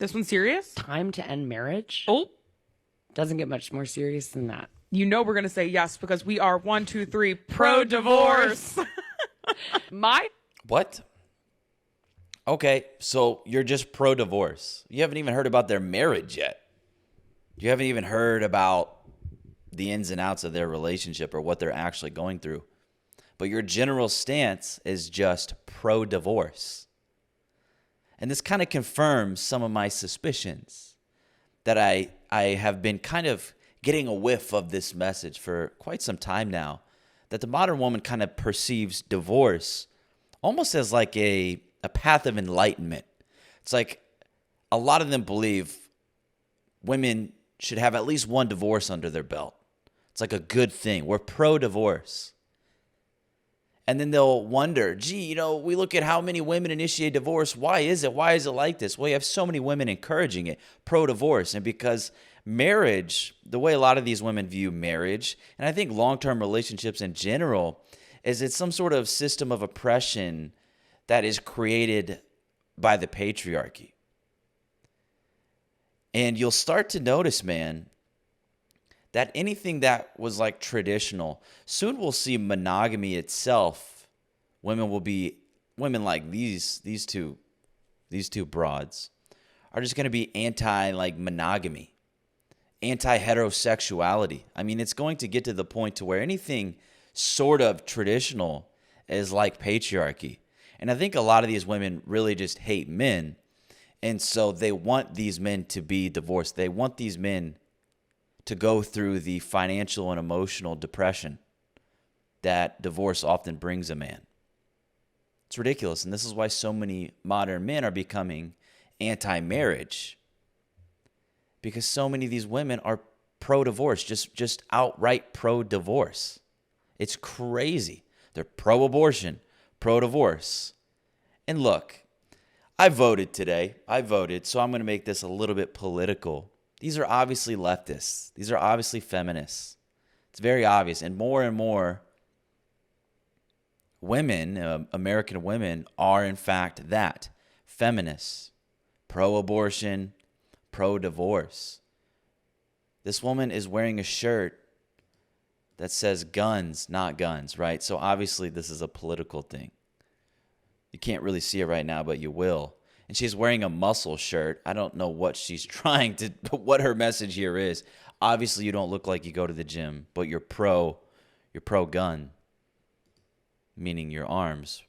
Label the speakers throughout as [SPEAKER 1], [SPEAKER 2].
[SPEAKER 1] This one's serious?
[SPEAKER 2] Time to end marriage?
[SPEAKER 1] Oh.
[SPEAKER 2] Doesn't get much more serious than that.
[SPEAKER 1] You know we're going to say yes because we are 1, 2, 3 pro-divorce.
[SPEAKER 3] What? Okay, so you're just pro-divorce. You haven't even heard about their marriage yet. You haven't even heard about the ins and outs of their relationship or what they're actually going through. But your general stance is just pro-divorce. And this kind of confirms some of my suspicions that I have been kind of getting a whiff of this message for quite some time now, that the modern woman kind of perceives divorce almost as like a path of enlightenment. It's like a lot of them believe women should have at least one divorce under their belt. It's like a good thing. We're pro-divorce. And then they'll wonder, gee, we look at how many women initiate divorce. Why is it? Why is it like this? Well, you have so many women encouraging it, pro-divorce. And because marriage, the way a lot of these women view marriage, and I think long-term relationships in general, is it's some sort of system of oppression that is created by the patriarchy. And you'll start to notice, man, that anything that was like traditional, soon we'll see monogamy itself. Women like these two broads are just going to be monogamy, anti-heterosexuality. I mean, it's going to get to the point to where anything sort of traditional is like patriarchy. And I think a lot of these women really just hate men. And so they want these men to be divorced. They want these men to go through the financial and emotional depression that divorce often brings a man. It's ridiculous. And this is why so many modern men are becoming anti-marriage. Because so many of these women are pro-divorce, just outright pro-divorce. It's crazy. They're pro-abortion, pro-divorce. And look, I voted today. So I'm going to make this a little bit political. These are obviously leftists. These are obviously feminists. It's very obvious. And more women, American women, are in fact that. Feminists, pro-abortion, pro-divorce. This woman is wearing a shirt that says guns, not guns, right? So obviously this is a political thing. You can't really see it right now, but you will. And she's wearing a muscle shirt. I don't know what she's trying to, what her message here is. Obviously, you don't look like you go to the gym, but you're pro-gun, meaning your arms.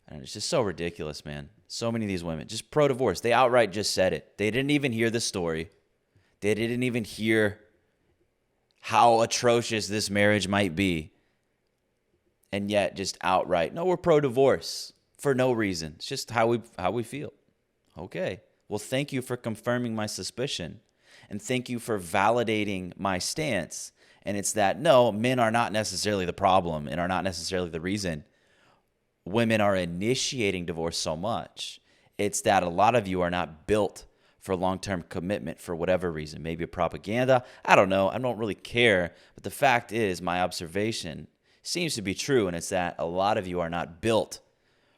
[SPEAKER 3] And it's just so ridiculous, man. So many of these women, just pro-divorce. They outright just said it. They didn't even hear the story. They didn't even hear how atrocious this marriage might be. And yet, just outright, no, we're pro-divorce. For no reason. It's just how we feel. Okay. Well, thank you for confirming my suspicion. And thank you for validating my stance. And it's that, no, men are not necessarily the problem and are not necessarily the reason women are initiating divorce so much. It's that a lot of you are not built for long-term commitment for whatever reason. Maybe a propaganda. I don't know. I don't really care. But the fact is, my observation seems to be true. And it's that a lot of you are not built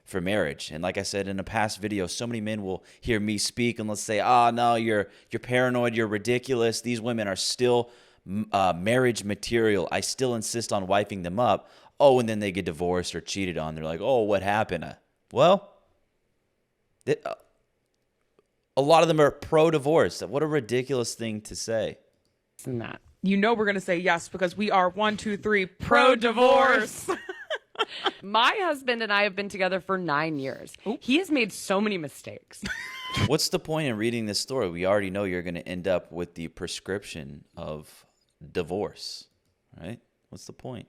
[SPEAKER 3] for marriage. And like I said in a past video, so many men will hear me speak and let's say, no, you're paranoid, you're ridiculous. These women are still marriage material. I still insist on wiping them up. Oh, and then they get divorced or cheated on. They're like, oh, what happened? Well, a lot of them are pro-divorce. What a ridiculous thing to say.
[SPEAKER 2] It's not.
[SPEAKER 1] You know we're going to say yes because we are 1, 2, 3 pro-divorce.
[SPEAKER 2] My husband and I have been together for 9 years. Ooh. He has made so many mistakes.
[SPEAKER 3] What's the point in reading this story? We already know you're going to end up with the prescription of divorce, right? What's the point?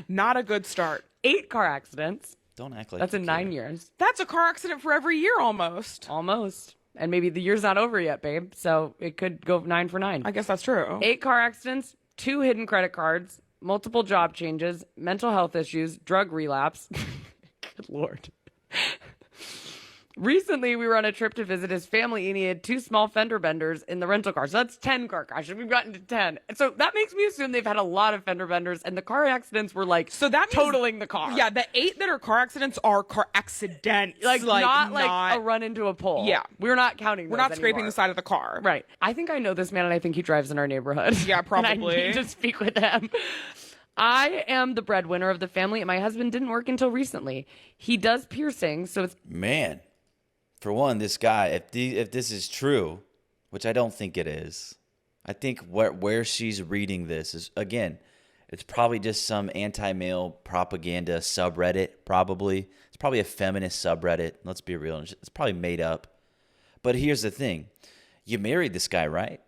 [SPEAKER 1] Not a good start.
[SPEAKER 2] 8 car accidents.
[SPEAKER 3] Don't act like
[SPEAKER 2] that's in 9 years.
[SPEAKER 1] That's a car accident for every year almost.
[SPEAKER 2] Almost. And maybe the year's not over yet, babe. So it could go 9 for 9.
[SPEAKER 1] I guess that's true.
[SPEAKER 2] 8 car accidents, 2 hidden credit cards, multiple job changes, mental health issues, drug relapse. Good Lord. Recently, we were on a trip to visit his family, and he had 2 small fender benders in the rental car. So that's 10 car crashes. We've gotten to 10. And so that makes me assume they've had a lot of fender benders, and the car accidents were like
[SPEAKER 1] So that means,
[SPEAKER 2] totaling the car.
[SPEAKER 1] Yeah, the 8 that are car accidents are car accidents.
[SPEAKER 2] Like not like a run into a pole.
[SPEAKER 1] Yeah.
[SPEAKER 2] We're not counting
[SPEAKER 1] We're
[SPEAKER 2] those
[SPEAKER 1] not scraping
[SPEAKER 2] anymore.
[SPEAKER 1] the side of the car.
[SPEAKER 2] Right. I think I know this man, and I think he drives in our neighborhood.
[SPEAKER 1] Yeah, probably.
[SPEAKER 2] And I need to speak with him. I am the breadwinner of the family, and my husband didn't work until recently. He does piercing, so it's...
[SPEAKER 3] Man, for one, this guy, if this is true, which I don't think it is, I think where she's reading this is, again, it's probably just some anti-male propaganda subreddit, probably. It's probably a feminist subreddit. Let's be real. It's probably made up. But here's the thing. You married this guy, right?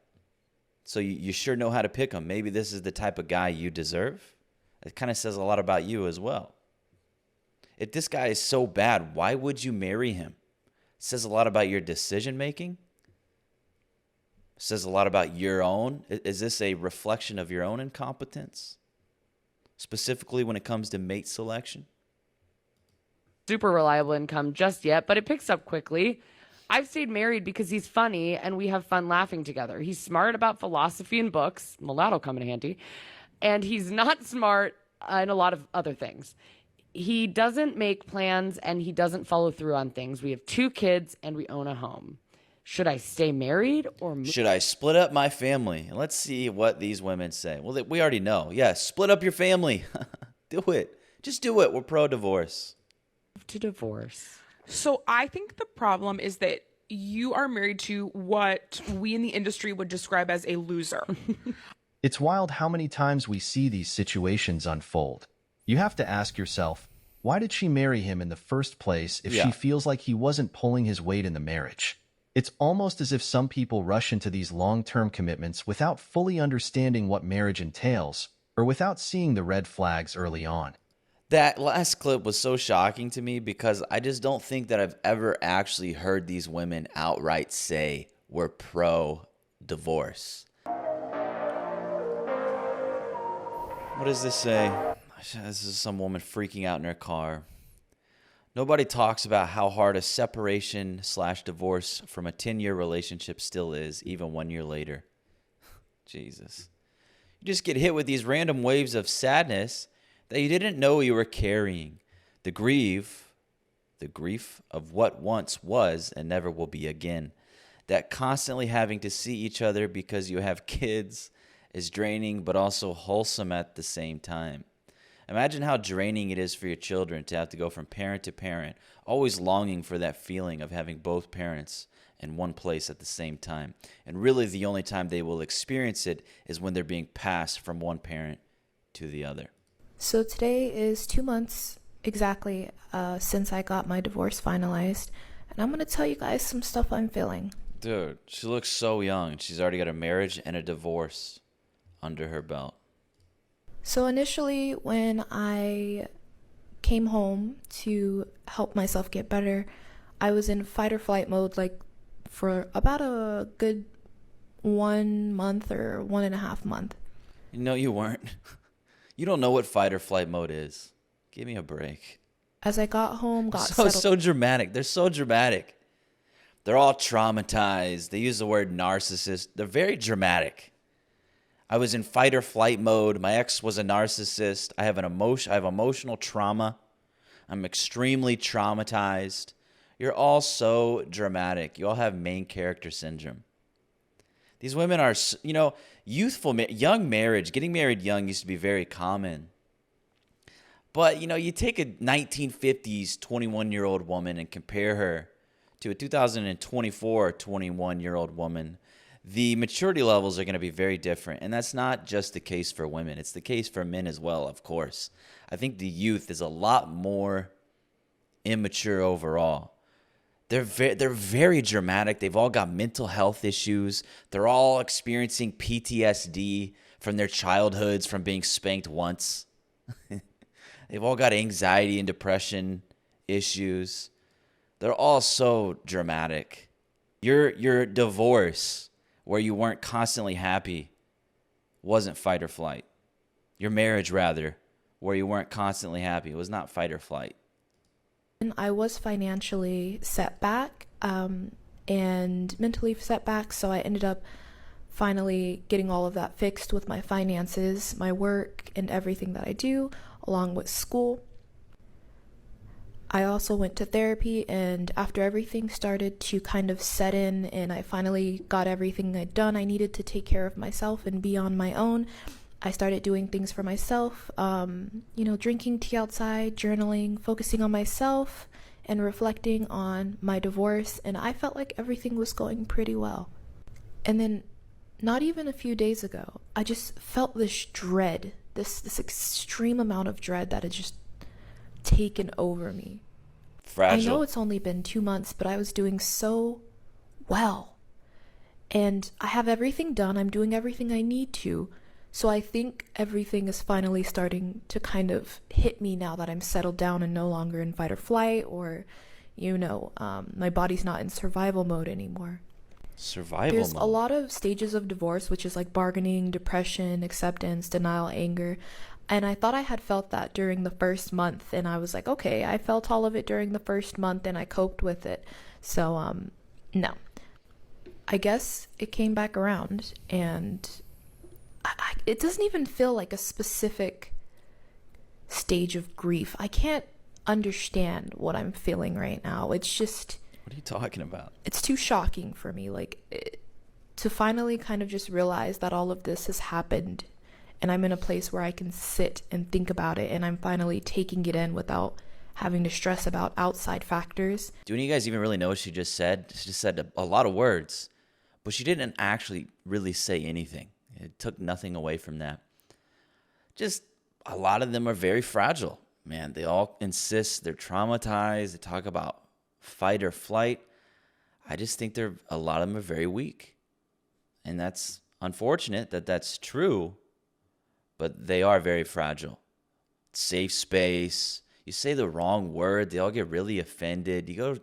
[SPEAKER 3] So you sure know how to pick him. Maybe this is the type of guy you deserve. It kind of says a lot about you as well. If this guy is so bad, why would you marry him? It says a lot about your decision making. It says a lot about your own. Is this a reflection of your own incompetence? Specifically when it comes to mate selection?
[SPEAKER 2] super reliable income just yet, but it picks up quickly. I've stayed married because he's funny and we have fun laughing together. He's smart about philosophy and books. Well, that'll come in handy. And he's not smart in a lot of other things. He doesn't make plans and he doesn't follow through on things. We have 2 kids and we own a home. Should I stay married or
[SPEAKER 3] should I split up my family? And let's see what these women say. Well, we already know. Yeah, split up your family. Do it. Just do it. We're pro-divorce.
[SPEAKER 2] to divorce?
[SPEAKER 1] So I think the problem is that you are married to what we in the industry would describe as a loser.
[SPEAKER 4] It's wild how many times we see these situations unfold. You have to ask yourself, why did she marry him in the first place if she feels like he wasn't pulling his weight in the marriage? It's almost as if some people rush into these long-term commitments without fully understanding what marriage entails, or without seeing the red flags early on.
[SPEAKER 3] That last clip was so shocking to me because I just don't think that I've ever actually heard these women outright say we're pro-divorce. What does this say? This is some woman freaking out in her car. Nobody talks about how hard a separation/divorce from a 10-year relationship still is, even 1 year later. Jesus. You just get hit with these random waves of sadness that you didn't know you were carrying. The grief of what once was and never will be again. That constantly having to see each other because you have kids is draining but also wholesome at the same time. Imagine how draining it is for your children to have to go from parent to parent, always longing for that feeling of having both parents in one place at the same time. And really the only time they will experience it is when they're being passed from one parent to the other.
[SPEAKER 5] So today is 2 months exactly since I got my divorce finalized. And I'm going to tell you guys some stuff I'm feeling.
[SPEAKER 3] Dude, she looks so young. She's already got a marriage and a divorce under her belt.
[SPEAKER 5] So initially, when I came home to help myself get better, I was in fight or flight mode like for about a good 1 month or 1.5 months.
[SPEAKER 3] No, you weren't. You don't know what fight or flight mode is. Give me a break.
[SPEAKER 5] As I got home, got settled.
[SPEAKER 3] So dramatic. They're so dramatic. They're all traumatized. They use the word narcissist. They're very dramatic. I was in fight or flight mode. My ex was a narcissist. I have emotional trauma. I'm extremely traumatized. You're all so dramatic. You all have main character syndrome. These women are, youthful, young marriage. Getting married young used to be very common. But, you take a 1950s 21-year-old woman and compare her to a 2024 21-year-old woman. The maturity levels are going to be very different. And that's not just the case for women. It's the case for men as well, of course. I think the youth is a lot more immature overall. They're very dramatic. They've all got mental health issues. They're all experiencing PTSD from their childhoods, from being spanked once. They've all got anxiety and depression issues. They're all so dramatic. Your divorce, where you weren't constantly happy, wasn't fight or flight. Your marriage, rather, where you weren't constantly happy, was not fight or flight.
[SPEAKER 5] I was financially set back and mentally set back, so I ended up finally getting all of that fixed with my finances, my work, and everything that I do, along with school. I also went to therapy, and after everything started to kind of set in and I finally got everything I'd done I needed to take care of myself and be on my own, I started doing things for myself, drinking tea outside, journaling, focusing on myself, and reflecting on my divorce, and I felt like everything was going pretty well. And then, not even a few days ago, I just felt this dread, this extreme amount of dread that had just taken over me.
[SPEAKER 3] Fragile.
[SPEAKER 5] I know it's only been 2 months, but I was doing so well. And I have everything done. I'm doing everything I need to. So I think everything is finally starting to kind of hit me now that I'm settled down and no longer in fight or flight, or, my body's not in survival mode anymore. There's a lot of stages of divorce, which is like bargaining, depression, acceptance, denial, anger. And I thought I had felt that during the first month. And I was like, okay, I felt all of it during the first month and I coped with it. So, no. I guess it came back around, and it doesn't even feel like a specific stage of grief. I can't understand what I'm feeling right now. It's just...
[SPEAKER 3] What are you talking about?
[SPEAKER 5] It's too shocking for me, to finally kind of just realize that all of this has happened, and I'm in a place where I can sit and think about it, and I'm finally taking it in without having to stress about outside factors.
[SPEAKER 3] Do any of you guys even really know what she just said? She just said a lot of words, but she didn't actually really say anything. It took nothing away from that. Just a lot of them are very fragile, man. They all insist they're traumatized. They talk about fight or flight. I just think a lot of them are very weak. And that's unfortunate that that's true, but they are very fragile. Safe space. You say the wrong word, they all get really offended. I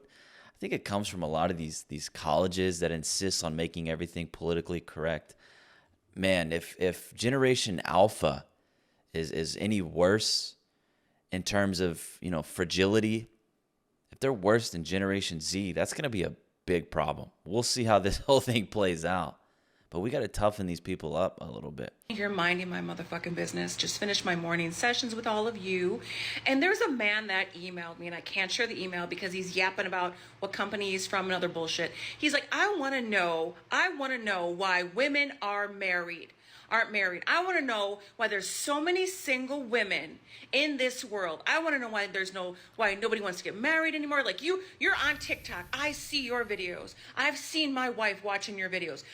[SPEAKER 3] think it comes from a lot of these colleges that insist on making everything politically correct. Man, if Generation Alpha is any worse in terms of, fragility, if they're worse than Generation Z, that's going to be a big problem. We'll see how this whole thing plays out. But we got to toughen these people up a little bit.
[SPEAKER 1] You're minding my motherfucking business. Just finished my morning sessions with all of you. And there's a man that emailed me, and I can't share the email because he's yapping about what company he's from and other bullshit. He's like, I want to know why women aren't married. I want to know why there's so many single women in this world. I want to know why nobody wants to get married anymore. Like you're on TikTok. I see your videos. I've seen my wife watching your videos.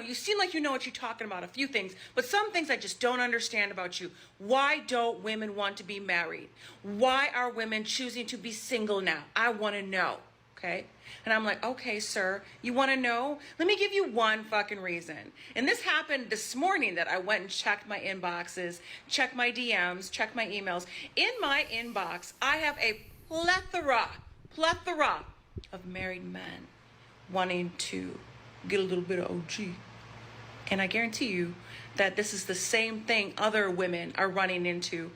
[SPEAKER 1] You seem like you know what you're talking about, a few things, but some things I just don't understand about you. Why don't women want to be married? Why are women choosing to be single now? I want to know. Okay? And I'm like, okay, sir, you want to know? Let me give you one fucking reason. And this happened this morning that I went and checked my inboxes, checked my DMs, checked my emails. In my inbox, I have a plethora of married men wanting to get a little bit of OG. And I guarantee you that this is the same thing other women are running into.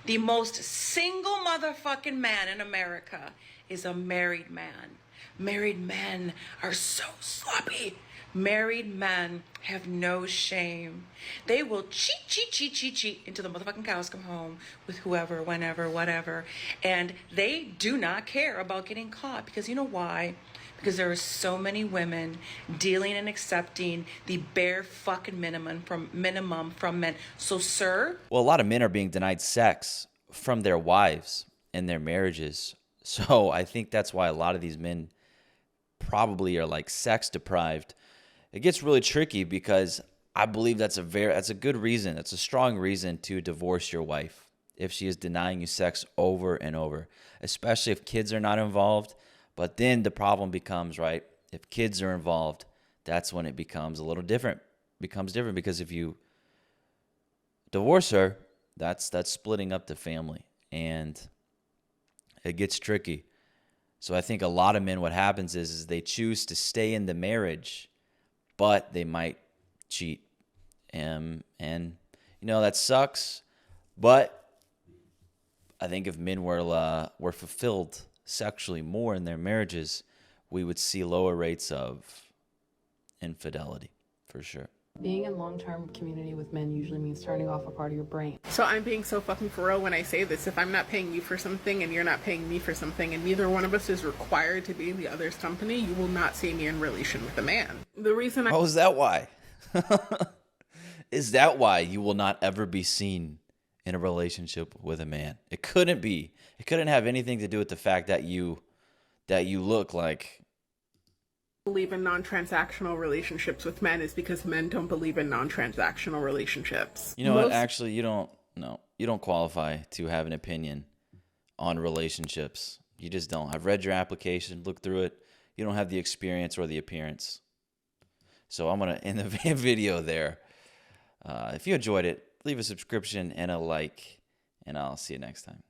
[SPEAKER 1] The most single motherfucking man in America is a married man. Married men are so sloppy. Married men have no shame. They will cheat until the motherfucking cows come home with whoever, whenever, whatever. And they do not care about getting caught, because you know why? Because there are so many women dealing and accepting the bare fucking minimum from men. So, sir.
[SPEAKER 3] Well, a lot of men are being denied sex from their wives in their marriages. So I think that's why a lot of these men probably are like sex deprived. It gets really tricky because I believe that's a good reason. That's a strong reason to divorce your wife if she is denying you sex over and over, especially if kids are not involved. But then the problem becomes, right, if kids are involved, that's when it becomes a little different. Becomes different because if you divorce her, that's splitting up the family, and it gets tricky. So I think a lot of men, what happens is they choose to stay in the marriage, but they might cheat. And that sucks. But I think if men were fulfilled sexually more in their marriages, we would see lower rates of infidelity, for sure.
[SPEAKER 6] Being in long-term community with men usually means turning off a part of your brain.
[SPEAKER 7] So I'm being so fucking for real when I say this. If I'm not paying you for something and you're not paying me for something and neither one of us is required to be in the other's company, you will not see me in relation with a man. The reason
[SPEAKER 3] Oh, is that why? Is that why you will not ever be seen in a relationship with a man? It couldn't be. It couldn't have anything to do with the fact that you look like...
[SPEAKER 7] believe in non-transactional relationships with men is because men don't believe in non-transactional relationships.
[SPEAKER 3] You know what? Actually, you don't qualify to have an opinion on relationships. You just don't. I've read your application, looked through it. You don't have the experience or the appearance. So I'm going to end the video there. If you enjoyed it, leave a subscription and a like, and I'll see you next time.